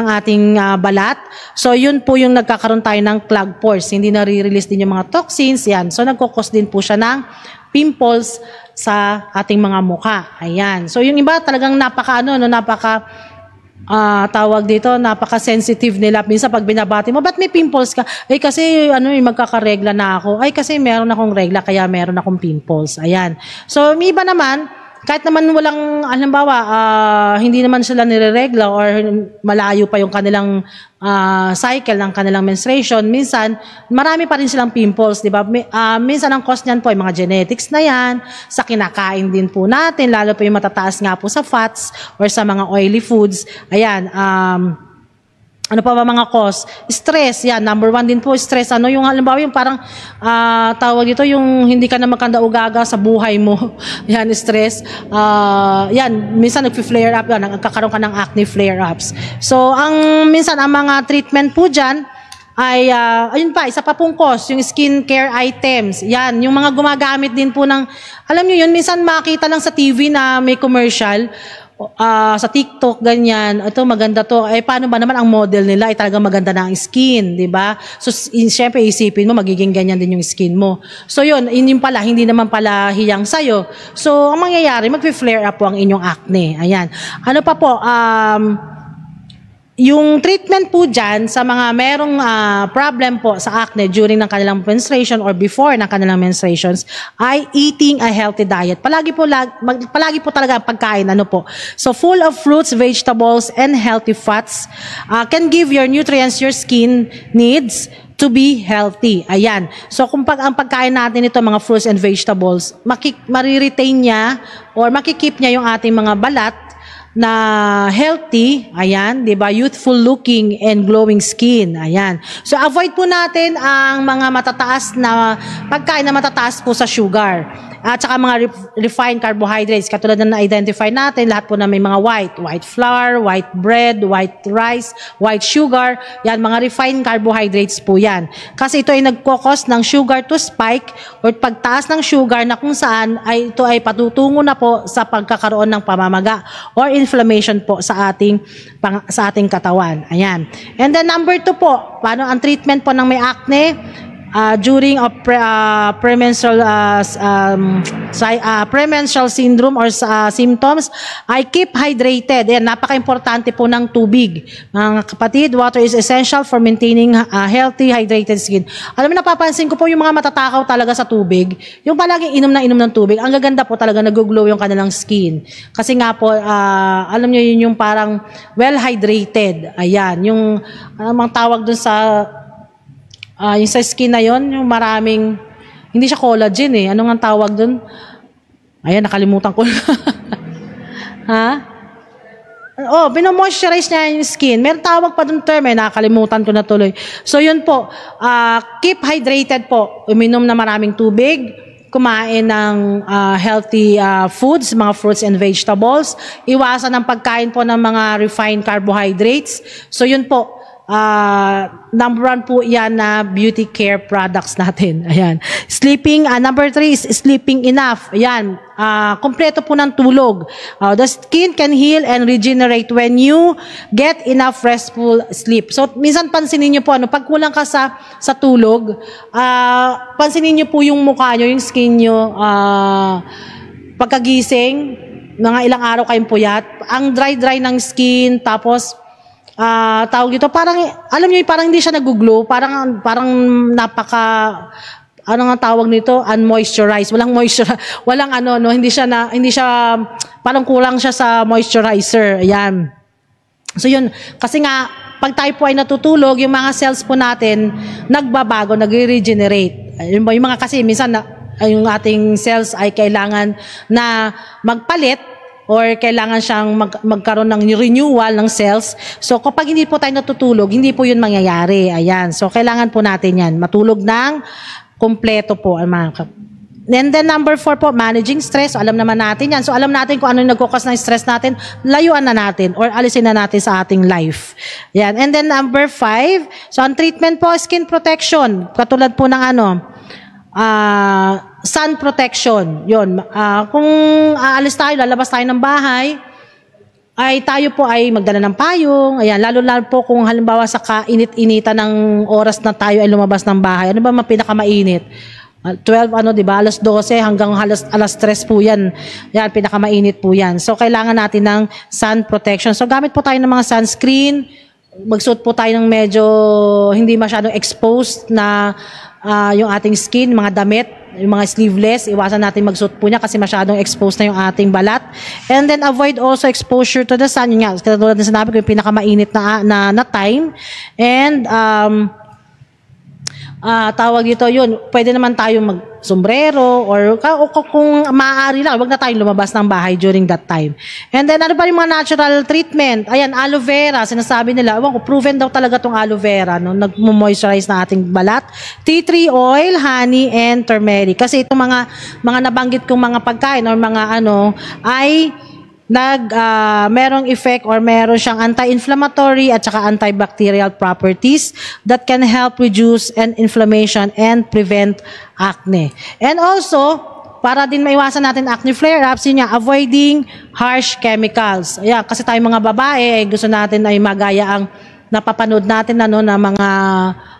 ating balat. So, yun po yung nagkakaroon tayo ng clogged pores. Hindi na-release din yung mga toxins, yan. So, nagkukos din po siya ng pimples sa ating mga mukha. Ayan. So, yung iba talagang tawag dito, napaka-sensitive nila. Minsan pag binabati mo, ba't may pimples ka? Ay kasi magkakaregla na ako. Ay kasi meron akong regla, kaya meron akong pimples. Ayan. So, may iba naman, kahit naman walang, halimbawa, hindi naman sila nireregla or malayo pa yung kanilang cycle ng kanilang menstruation, minsan, marami pa rin silang pimples, di ba? Minsan ang cause niyan po ay mga genetics na yan, sa kinakain din po natin, lalo pa yung matataas nga po sa fats or sa mga oily foods. Ayan, Ano pa ba mga cause? Stress, yan. Number 1 din po, stress. Ano yung halimbawa yung parang tawag dito, yung hindi ka na makanda-ugaga sa buhay mo. Yan, stress. Yan, minsan nag-flare up yan. Nagkakaroon ka ng acne flare-ups. So, minsan ang mga treatment po dyan, ay, ayun pa, isa pa pong cause, yung skincare items. Yan, yung mga gumagamit din po ng, alam nyo yun, minsan makita lang sa TV na may commercial, sa TikTok, ganyan, ito maganda to, paano ba naman ang model nila, talagang maganda na ang skin, di ba? So, syempre, isipin mo, magiging ganyan din yung skin mo. So, yun pala, hindi naman pala hiyang sa'yo. So, ang mangyayari, mag-flare up po ang inyong acne. Ayan. Ano pa po, yung treatment po dyan sa mga merong problem po sa acne during ng kanilang menstruation or before ng kanilang menstruations ay eating a healthy diet. Palagi po talaga ang pagkain, ano po. So, full of fruits, vegetables, and healthy fats can give your nutrients your skin needs to be healthy. Ayan. So, kung ang pagkain natin ito, mga fruits and vegetables, mariretain niya or makikip niya yung ating mga balat na healthy, ayan, di ba? Youthful looking and glowing skin, ayan. So, avoid po natin ang mga matataas na pagkain na matataas po sa sugar. At saka mga refined carbohydrates, katulad na na-identify natin, lahat po na may mga white flour, white bread, white rice, white sugar, yan, mga refined carbohydrates po yan. Kasi ito ay nagkukos ng sugar to spike or pagtaas ng sugar na kung saan ay ito ay patutungo na po sa pagkakaroon ng pamamaga or inflammation po sa ating katawan. Ayan. And then number 2 po, paano ang treatment po ng may acne? During a premenstrual syndrome or symptoms, I keep hydrated. Yan, napaka-importante po ng tubig. Mga kapatid, water is essential for maintaining healthy, hydrated skin. Alam mo, napapansin ko po yung mga matatakaw talaga sa tubig, yung palaging inom ng tubig, ang gaganda po talaga, nag-glow yung kanilang skin. Kasi nga po, alam nyo yun yung parang well-hydrated. Ayan, yung anong tawag dun sa yung sa skin na yon, yung maraming, hindi siya collagen eh. Ano nga tawag dun? Ayan, nakalimutan ko. Ha? Binomoisturize niya yung skin. Meron tawag pa dun term eh, nakalimutan ko na tuloy. So yun po, keep hydrated po. Uminom na maraming tubig, kumain ng healthy foods, mga fruits and vegetables, iwasan ang pagkain po ng mga refined carbohydrates. So yun po, number 1 po yan na beauty care products natin. Ayan. Sleeping, number 3 is sleeping enough. Ayan. Kompleto po ng tulog. The skin can heal and regenerate when you get enough restful sleep. So, minsan pansinin nyo po, pag kulang ka sa tulog, pansinin nyo po yung mukha nyo, yung skin nyo, pagkagising, mga ilang araw kayong puyat, ang dry ng skin, tapos, tawag ito, parang, alam niyo, parang hindi siya nag-glow, parang napaka, ano nga tawag nito, unmoisturized, walang moisture, walang hindi siya, parang kulang siya sa moisturizer, ayan. So yun, kasi nga, pag tayo po ay natutulog, yung mga cells po natin, nagbabago, nag-regenerate. Yung mga kasi, minsan, yung ating cells ay kailangan na magpalit, or kailangan siyang magkaroon ng renewal ng cells. So, kapag hindi po tayo natutulog, hindi po yun mangyayari. Ayan. So, kailangan po natin yan. Matulog ng kompleto po. And then, number 4 po, managing stress. So, alam naman natin yan. So, alam natin kung ano yung nagkukos ng stress natin, layuan na natin or alisin na natin sa ating life. Yan. And then, number 5, so, ang treatment po, skin protection. Katulad po ng sun protection. Yun. Kung aalis tayo, lalabas tayo ng bahay, ay tayo po ay magdala ng payong. Ayan, lalo po kung halimbawa sa kainit-inita ng oras na tayo ay lumabas ng bahay. Ano ba pinakamainit? 12, di ba? Alas 12 hanggang alas 3 po yan. Yan, pinakamainit po yan. So, kailangan natin ng sun protection. So, gamit po tayo ng mga sunscreen. Magsuot po tayo ng medyo hindi masyadong exposed na yung ating skin, mga damit, yung mga sleeveless, iwasan natin magsuot po niya kasi masyadong exposed na yung ating balat. And then avoid also exposure to the sun. Yun nga, katulad na sinabi ko, yung pinakamainit na time. And tawag dito yun, pwede naman tayong mag-sombrero or kung maaari lang, wag na tayong lumabas ng bahay during that time. And then ano pa yung mga natural treatment? Ayan, aloe vera, sinasabi nila, proven daw talaga tong aloe vera, no? Nag-moisturize na ating balat. Tea tree oil, honey, and turmeric. Kasi itong mga nabanggit kong mga pagkain or mga ay merong effect or meron siyang anti-inflammatory at saka antibacterial properties that can help reduce inflammation and prevent acne. And also, para din maiwasan natin acne flare-ups, yun nga, avoiding harsh chemicals. Ayan, kasi tayong mga babae, gusto natin ay magaya ang napapanood natin na mga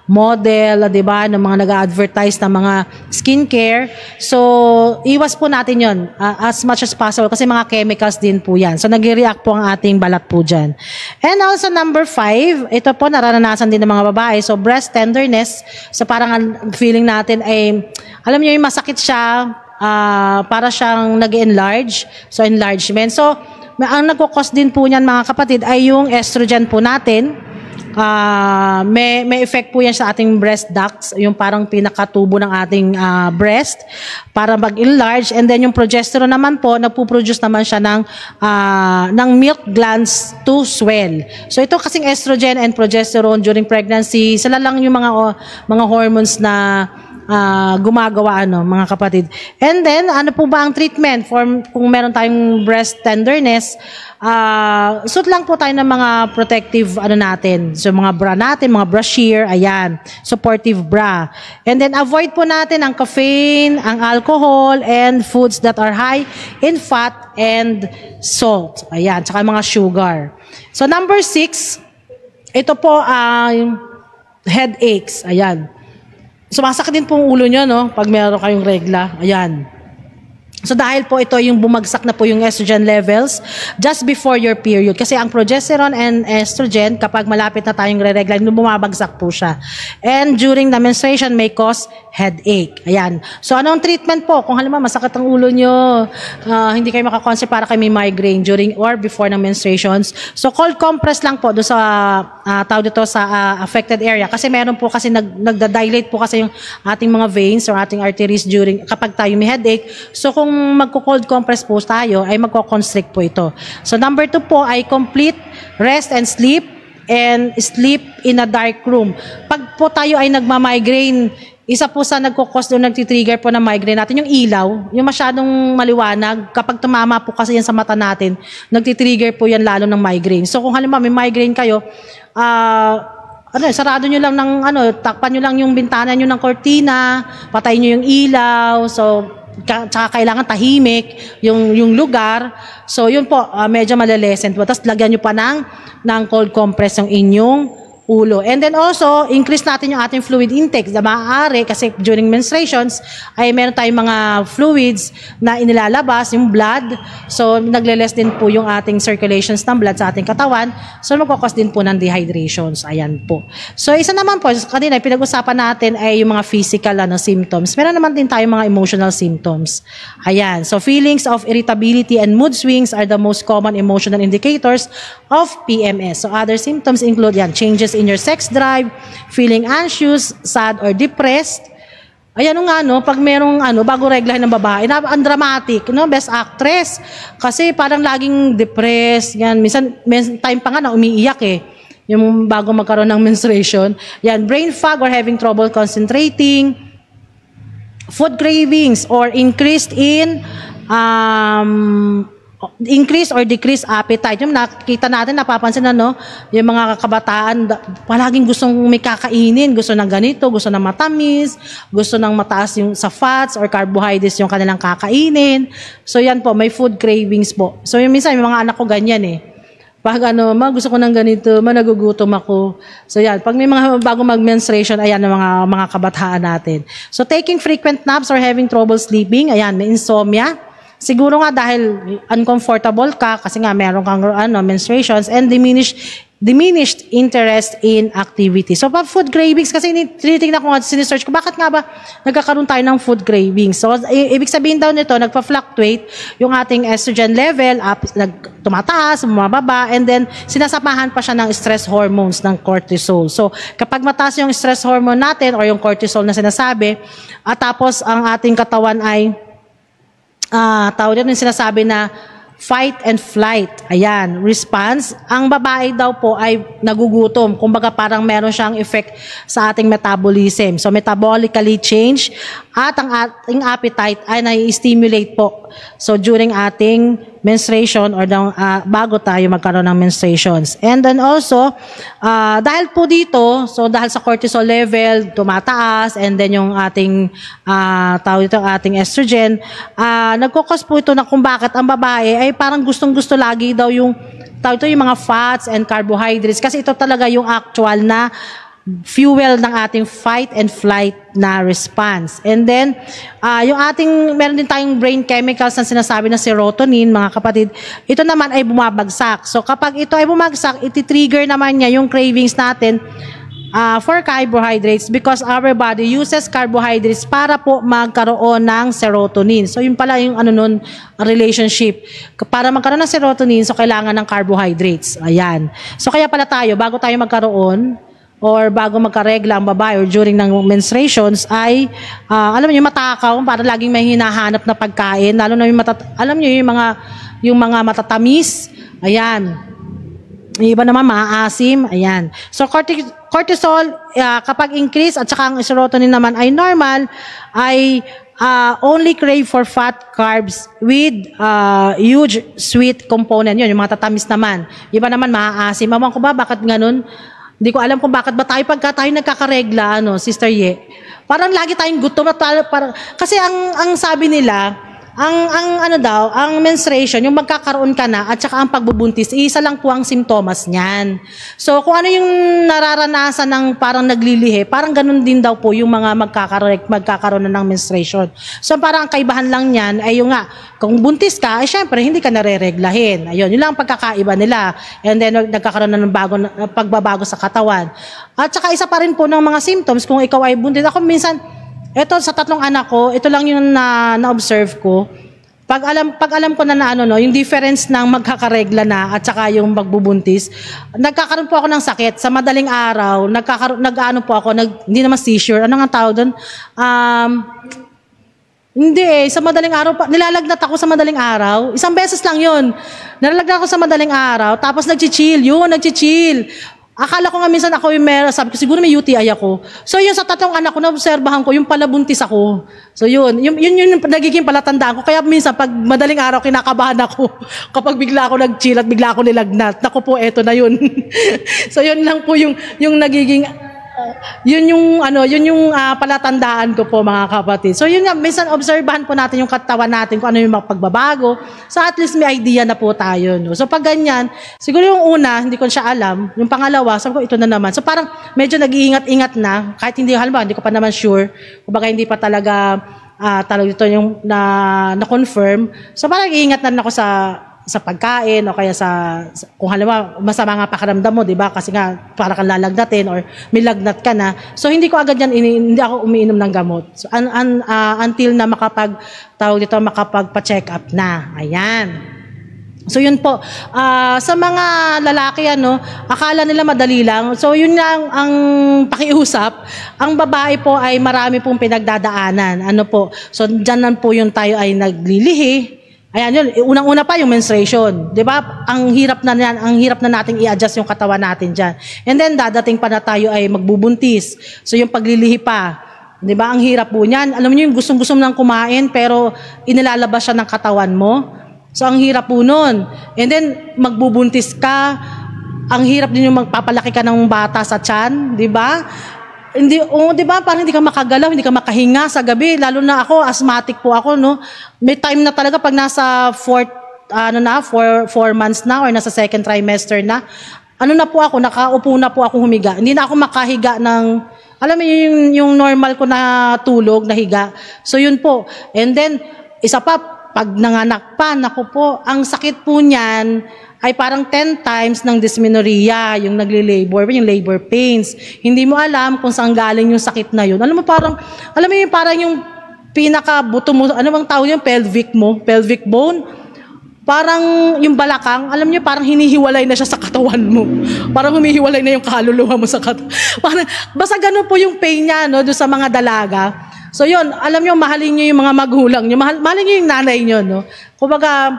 model, 'di ba, ng mga nag-advertise ng mga skincare. So, iwas po natin 'yon as much as possible kasi mga chemicals din po 'yan. So, nagre-react po ang ating balat po diyan. And also number 5, ito po nararanasan din ng mga babae. So, breast tenderness. So, parang ang feeling natin ay alam niyo yung masakit siya, para siyang nag-enlarge. So, enlargement. So, ang nagko-cause din po niyan mga kapatid ay yung estrogen po natin. May effect po yan sa ating breast ducts, yung parang pinakatubo ng ating breast para mag-enlarge, and then yung progesterone naman po, nagpo-produce naman siya ng milk glands to swell. So ito kasing estrogen and progesterone during pregnancy, sila lang yung mga hormones na gumagawa mga kapatid. And then ano po ba ang treatment for kung meron tayong breast tenderness? Suot lang po tayo ng mga protective natin. So mga bra natin, mga bra sheer, ayan, supportive bra. And then avoid po natin ang caffeine, ang alcohol, and foods that are high in fat and salt. Ayan, tsaka mga sugar. So number 6, ito po ang headaches. Ayan. Sumasakit din pong ulo nyo, no? Pag meron kayong regla. Ayan. So dahil po ito yung bumagsak na po yung estrogen levels just before your period. Kasi ang progesterone and estrogen, kapag malapit na tayong re-regla, bumabagsak po siya. And during the menstruation may cause headache. Ayan. So anong treatment po? Kung halimbawa masakit ang ulo nyo, hindi kayo makakonse para kayo may migraine during or before ng menstruations. So cold compress lang po doon sa tawag dito sa affected area. Kasi meron po kasi nagda-dilate po kasi yung ating mga veins or ating arteries during kapag tayo may headache. So kung magko-cold compress po tayo, ay magko-constrict po ito. So number 2 po ay complete rest and sleep in a dark room. Pag po tayo ay nagma-migraine, isa po sa nagko-cause doon, nagtitrigger po ng migraine natin, yung ilaw, yung masyadong maliwanag. Kapag tumama po kasi yan sa mata natin, nagtitrigger po yan lalo ng migraine. So kung halimbawa may migraine kayo, sarado nyo lang takpan nyo lang yung bintana nyo ng kortina, patayin nyo yung ilaw, so tsaka kailangan tahimik yung lugar. So yun po, medyo malelescent po. Tapos lagyan nyo pa ng cold compress yung inyong ulo. And then also, increase natin yung ating fluid intake na maaari kasi during menstruations ay meron tayong mga fluids na inilalabas, yung blood. So, nagle-less din po yung ating circulations ng blood sa ating katawan. So, magkakos din po ng dehydrations. Ayan po. So, isa naman po, kanina pinag-usapan natin ay yung mga physical symptoms. Meron naman din tayong mga emotional symptoms. Ayan. So, feelings of irritability and mood swings are the most common emotional indicators of PMS. So, other symptoms include changes in your sex drive, feeling anxious, sad, or depressed. Ayan pag merong bago reglahin ng babae, ang dramatic, best actress. Kasi parang laging depressed, yan. Minsan time pa nga na umiiyak yung bago magkaroon ng menstruation. Yan, brain fog or having trouble concentrating, food cravings, or increased or decreased appetite. Yung nakikita natin, napapansin yung mga kabataan, palaging gustong may kakainin, gusto ng ganito, gusto ng matamis, gusto ng mataas yung sa fats or carbohydrates yung kanilang kakainin. So yan po, may food cravings po. So yung minsan, yung mga anak ko ganyan Pag gusto ko ng ganito, nagugutom ako. So yan, pag may mga bago mag-menstruation, ayan ang mga kabataan natin. So taking frequent naps or having trouble sleeping, ayan, may insomnia. Siguro nga dahil uncomfortable ka kasi nga meron kang menstruations and diminished diminished interest in activity. So, pag food cravings, kasi tinitingnan ko nga, sinesearch ko, bakit nga ba nagkakaroon tayo ng food cravings? So, ibig sabihin daw nito, nagpa-fluctuate yung ating estrogen level, tumataas, bumababa, and then sinasamahan pa siya ng stress hormones ng cortisol. So, kapag mataas yung stress hormone natin or yung cortisol na sinasabi, at tapos ang ating katawan ay, tawag din yung sinasabi na fight and flight. Ayan, response. Ang babae daw po ay nagugutom. Kumbaga parang meron siyang effect sa ating metabolism. So metabolically change at ang ating appetite ay nai-stimulate po. So during ating menstruation or bago tayo magkaroon ng menstruations. And then also, dahil po dito, so dahil sa cortisol level, tumataas, and then yung ating, tawag ito, ating estrogen, nagkukos po ito na kung bakit ang babae ay parang gustong-gusto lagi daw yung, tawag ito, yung mga fats and carbohydrates. Kasi ito talaga yung actual na fuel ng ating fight and flight na response. And then, yung ating, meron din tayong brain chemicals na sinasabi na serotonin, mga kapatid, ito naman ay bumabagsak. So, kapag ito ay bumagsak, iti-trigger naman niya yung cravings natin for carbohydrates because our body uses carbohydrates para po magkaroon ng serotonin. So, yun pala yung relationship. Para magkaroon ng serotonin, so kailangan ng carbohydrates. Ayan. So, kaya pala tayo, bago tayo magkaroon, or bago magkaregla ang babae or during ng menstruations ay alam niyo matakaw para laging may hinahanap na pagkain lalo na yung alam niyo yung mga matatamis, ayan. Yung iba naman maaasim, ayan. So cortisol kapag increase at saka ang serotonin naman ay normal ay only crave for fat carbs with huge sweet component. Yun, yung mga tatamis naman. Iba naman maaasim. Ewan ko ba bakit ganun? Hindi ko alam kung bakit ba tayo pagka tayo nagkakaregla, Sister Ye. Parang lagi tayong gutom at kasi ang sabi nila, ang menstruation, yung magkakaroon ka na at saka ang pagbubuntis, isa lang po ang simptomas niyan. So kung ano yung nararanasan ng parang naglilihi, parang ganun din daw po yung mga magkakaroon na ng menstruation. So parang ang kaibahan lang niyan ay yung nga, kung buntis ka, ay syempre hindi ka narereglahin. Ayun, yun lang ang pagkakaiba nila. And then nagkakaroon na ng pagbabago sa katawan. At saka isa pa rin po ng mga symptoms kung ikaw ay buntis. Ako minsan, ito sa 3 anak ko, ito lang yung na-observe ko. Pag alam ko na yung difference ng magkakaregla na at saka yung magbubuntis, nagkakaroon po ako ng sakit sa madaling araw, hindi naman seizure, ano nga tawag doon? Hindi sa madaling araw, nilalagnat ako sa madaling araw. Isang beses lang yun. Nilalagnat ako sa madaling araw, tapos nag-chill. Akala ko nga minsan ako yung sabi ko, siguro may UTI ako. So yun, sa 3 anak ko, naobserbahan ko, yung pala buntis ako. So yun yung nagiging palatandaan ko. Kaya minsan, pag madaling araw, kinakabahan ako. Kapag bigla ako nag-chill at bigla ako nilagnat. Naku po, eto na yun. So yun lang po yung nagiging, yun yung palatandaan ko po, mga kapatid. So yun nga, minsan obserbahan po natin yung katawan natin kung ano yung pagbabago. So at least may idea na po tayo. So pag ganyan, siguro yung una, hindi ko siya alam. Yung pangalawa, sabi ko ito na naman. So parang medyo nag-iingat-ingat na, kahit hindi ko pa naman sure. Kumbaga hindi pa talaga ito yung na-confirm. So parang iingat na ako sa pagkain o kaya kung halimbawa masama nga pakiramdam mo, 'di ba? Kasi nga para kang lalagnatin or may lagnat ka na. So hindi ko agad yan hindi ako umiinom ng gamot. So until na makapagpa-check up na. Ayan. So yun po. Sa mga lalaki akala nila madali lang. So yun lang ang pakiusap. Ang babae po ay marami pong pinagdadaanan. So diyan po yung tayo ay naglilihi. Ayan yun, unang-una pa yung menstruation. 'Di ba? Ang hirap na nating i-adjust yung katawan natin diyan. And then dadating pa na tayo ay magbubuntis. So yung paglilihi pa. 'Di ba? Ang hirap po niyan. Alam niyo yung gustong-gusto mo nang kumain pero inilalabas siya ng katawan mo. So ang hirap po nun. And then magbubuntis ka. Ang hirap din yung magpapalaki ka ng bata sa tiyan, 'di ba? Hindi, 'di ba? Parang hindi ka makagalaw, hindi ka makahinga sa gabi. Lalo na ako, asthmatic po ako, May time na talaga pag nasa 4 months na or nasa 2nd trimester na. Na po ako, nakaupo na po ako humiga. Hindi na ako makahiga ng, alam mo yung normal ko na tulog, na higa. So yun po. And then, isa pa, pag nanganak pa, naku po, ang sakit po niyan, ay parang 10 times ng dysmenorrhea, yung nagli-labor, yung labor pains. Hindi mo alam kung saan galing yung sakit na yun. Alam mo yung parang yung pinaka-buto mo, ano bang tawag yung pelvic bone, parang yung balakang, alam niyo, parang hinihiwalay na siya sa katawan mo. Parang humihiwalay na yung kaluluwa mo sa katawan. Basta ganun po yung pain niya, no, doon sa mga dalaga. So yun, alam niyo, mahalin niyo yung mga magulang niyo, mahalin niyo yung nanay niyo, no. Kumbaga,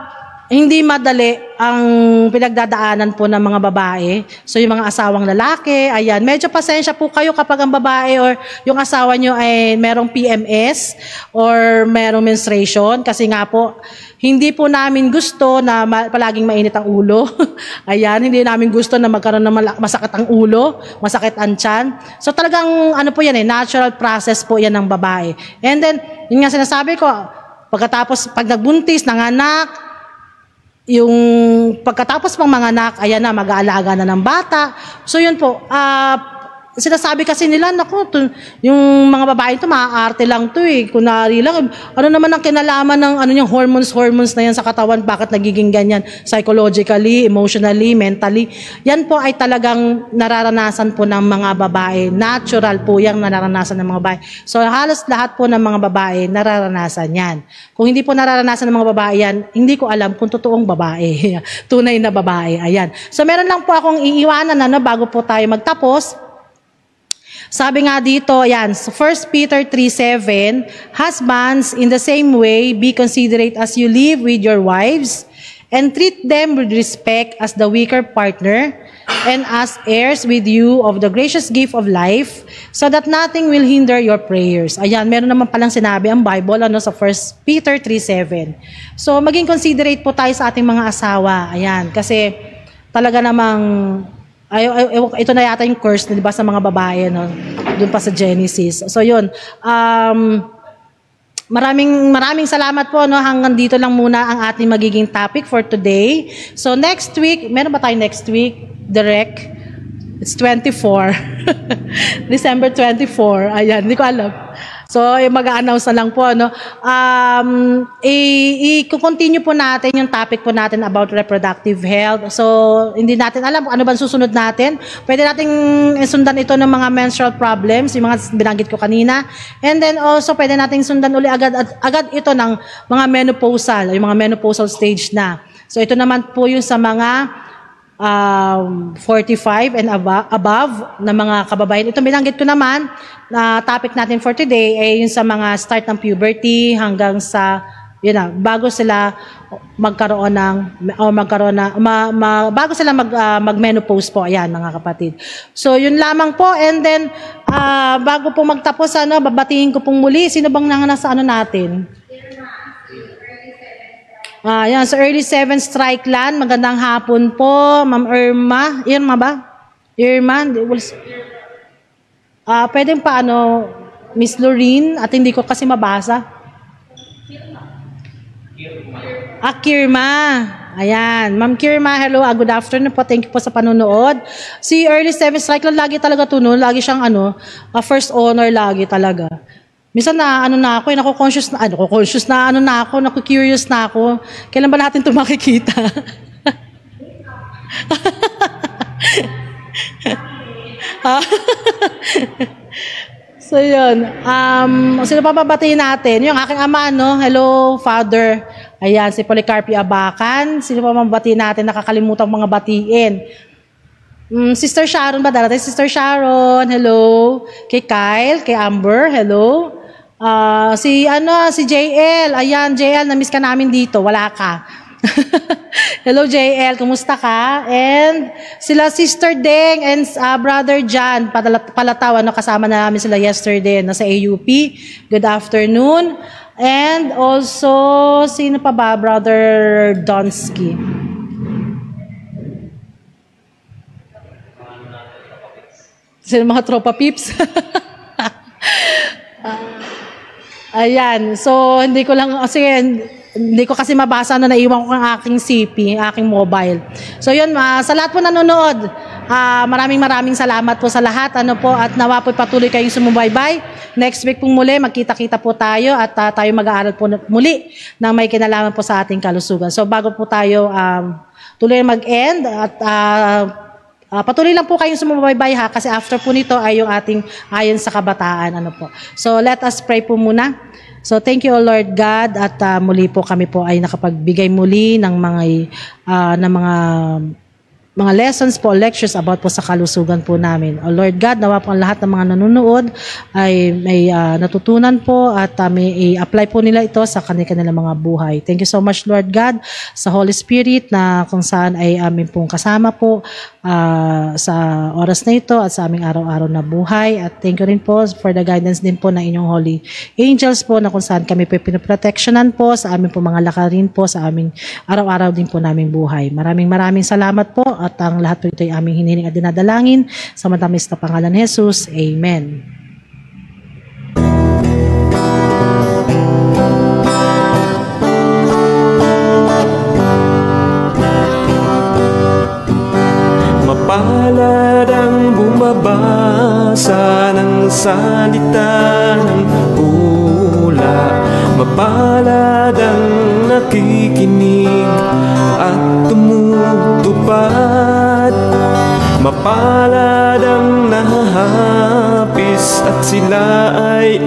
hindi madali ang pinagdadaanan po ng mga babae. So yung mga asawang lalaki, ayan, medyo pasensya po kayo kapag ang babae or yung asawa nyo ay merong PMS or merong menstruation. Kasi nga po, hindi po namin gusto na palaging mainit ang ulo. Ayan, hindi namin gusto na magkaroon ng masakit ang ulo, masakit ang tiyan. So talagang ano po yan natural process po yan ng babae. And then, yun nga sinasabi ko, pagkatapos, pag nagbuntis, nanganak, yung pagkatapos pang mga anak, ayan na, mag-aalaga na ng bata. So yun po, sinasabi kasi nila, naku, yung mga babae ito, maaarte lang to kunwari lang, ano naman ang kinalaman ng yung hormones na yan sa katawan, bakit nagiging ganyan, psychologically, emotionally, mentally. Yan po ay talagang nararanasan po ng mga babae. Natural po yung nararanasan ng mga babae. So halos lahat po ng mga babae, nararanasan yan. Kung hindi po nararanasan ng mga babae yan, hindi ko alam kung totoong babae. Tunay na babae. Ayan. So meron lang po akong iiwanan bago po tayo magtapos. Sabi nga dito, yan, 1 Peter 3:7, husbands, in the same way, be considerate as you live with your wives, and treat them with respect as the weaker partner, and as heirs with you of the gracious gift of life, so that nothing will hinder your prayers. Ayan, meron naman palang sinabi ang Bible sa 1 Peter 3:7. So, maging considerate po tayo sa ating mga asawa. Ayan, kasi talaga namang ito na yata yung curse, di ba, sa mga babae, no? Doon pa sa Genesis. So, yun. Maraming salamat po, no? Hanggang dito lang muna ang ating magiging topic for today. So, next week, meron ba tayo next week? Direct? It's 24. December 24. Ayan, hindi ko alam. So, mag-a-announce na lang po, no? I-continue po natin yung topic po natin about reproductive health. So, hindi natin alam kung ano ba susunod natin. Pwede nating sundan ito ng mga menstrual problems, yung mga binanggit ko kanina. And then also, pwede nating sundan uli agad ito ng mga menopausal, yung mga menopausal stage na. So, ito naman po yung sa mga 45 and above na mga kababayan. Ito binanggit ko naman na topic natin for today ay yung sa mga start ng puberty hanggang sa bago sila magkaroon bago sila mag-menopause po, ayan mga kapatid. So yun lamang po, and then bago po magtapos babatiin ko pong muli, sino bang nasa natin? Yan, sa Early 7 Strike Land, magandang hapon po, Ma'am Irma. Irma ba? Irma? Pwedeng pa Miss Lorene, at hindi ko kasi mabasa. Kirma. Ayan, Ma'am Kirma, hello, good afternoon po, thank you po sa panonood. Si Early 7 Strike Land, lagi talaga lagi siyang first honor lagi talaga. Minsan na ako, naku-conscious na naku-curious na ako. Kailan ba natin ito makikita? So yun, sino pa babatiin natin? Yung aking ama, hello, Father. Ayan, si Policarpio Abacan. Sino pa mabatiin natin? Nakakalimutan mga batiin. Sister Sharon ba darating? Sister Sharon, hello. Kay Kyle, kay Amber, hello. Si JL, ayan, JL, na-miss ka namin dito, wala ka. Hello JL, kumusta ka? And sila Sister Deng and Brother John, Palataw, kasama na namin sila yesterday sa AUP. Good afternoon. And also, sino pa ba? Brother Donsky. Sino mga tropa pips? Ayan, so hindi ko kasi mabasa naiwan ko ang aking CP, aking mobile. So yun, sa lahat po nanonood, maraming salamat po sa lahat, at nawa po patuloy kayong sumubaybay. Next week pong muli, magkita-kita po tayo at tayo mag-aaral po muli ng may kinalaman po sa ating kalusugan. So bago po tayo tuloy mag-end at patuloy lang po kayong sumubaybay ha, kasi after po nito ay yung ating ayon sa kabataan. Ano po. So let us pray po muna. So thank you, O Lord God, at muli po kami po ay nakapagbigay muli ng mga lessons po, lectures about po sa kalusugan po namin. O Lord God, nawa po ang lahat ng mga nanonood ay may natutunan po at may i-apply po nila ito sa kanilang mga buhay. Thank you so much, Lord God, sa Holy Spirit na kung saan ay amin pong kasama po sa oras na ito at sa aming araw-araw na buhay. At thank you rin po for the guidance din po ng inyong holy angels po na kung saan kami po pinoprotectionan po sa aming po mga lakarin po sa aming araw-araw din po naming buhay. Maraming salamat po at ang lahat po ito ay aming hinihiling at dinadalangin sa matamis na pangalan ni Jesus. Amen. Mapalad ang bumabasa ng salita ng hula, mapalad ang nakikinig at tumutupad, mapalad ang nahahapis at sila ay